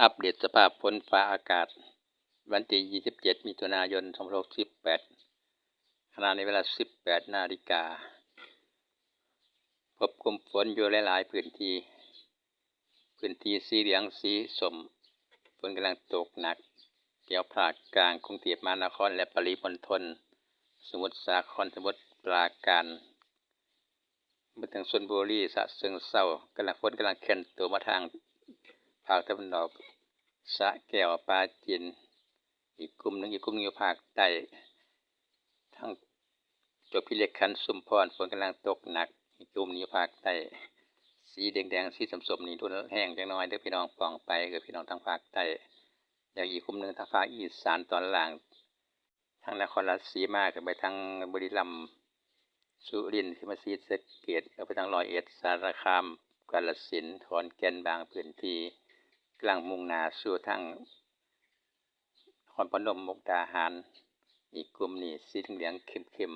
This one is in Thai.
อัปเดตสภาพฝนฟ้าอากาศวันที่ 27 มิถุนายน 2568 ขณะในเวลา 18 นาฬิกา พบกลุ่มฝนอยู่หลายๆพื้นที่สีเหลืองสีส้มฝนกำลังตกหนักแถวภาคกลางกรุงเทพมหานครและปริมณฑลสมุทรสาครสมุทรปราการมาถึงชลบุรีฉะเชิงเทรฝนกำลังเคลื่อนตัวมาทางภาคตะวันออกสระแก้วปราจีนอีกกลุ่มหนึ่งอยู่ภาคใต้ทั้งจบพิเรขันธ์ชุมพรฝนกำลังตกหนักอีกกลุ่มนี้อยู่ภาคใต้สีแดงๆสีส้มๆนี่ดูแห้งจังน้อยเด้อพี่น้องปองไปกับพี่น้องทางภาคใต้แล้วอีกกลุ่มหนึ่งทางภาคอีสานตอนล่างทางนครราชสีมาขึ้นไปทางบุรีรัมย์สุรินทร์ศรีสะเกษเอาไปทางร้อยเอ็ดสารคามกาฬสินธุ์ขอนแก่นบางพื้นที่กำลังมุ่งหน้าสู่ทางนครพนมมุกดาหารอีกกลุ่มนี้สีเหลืองเข้ม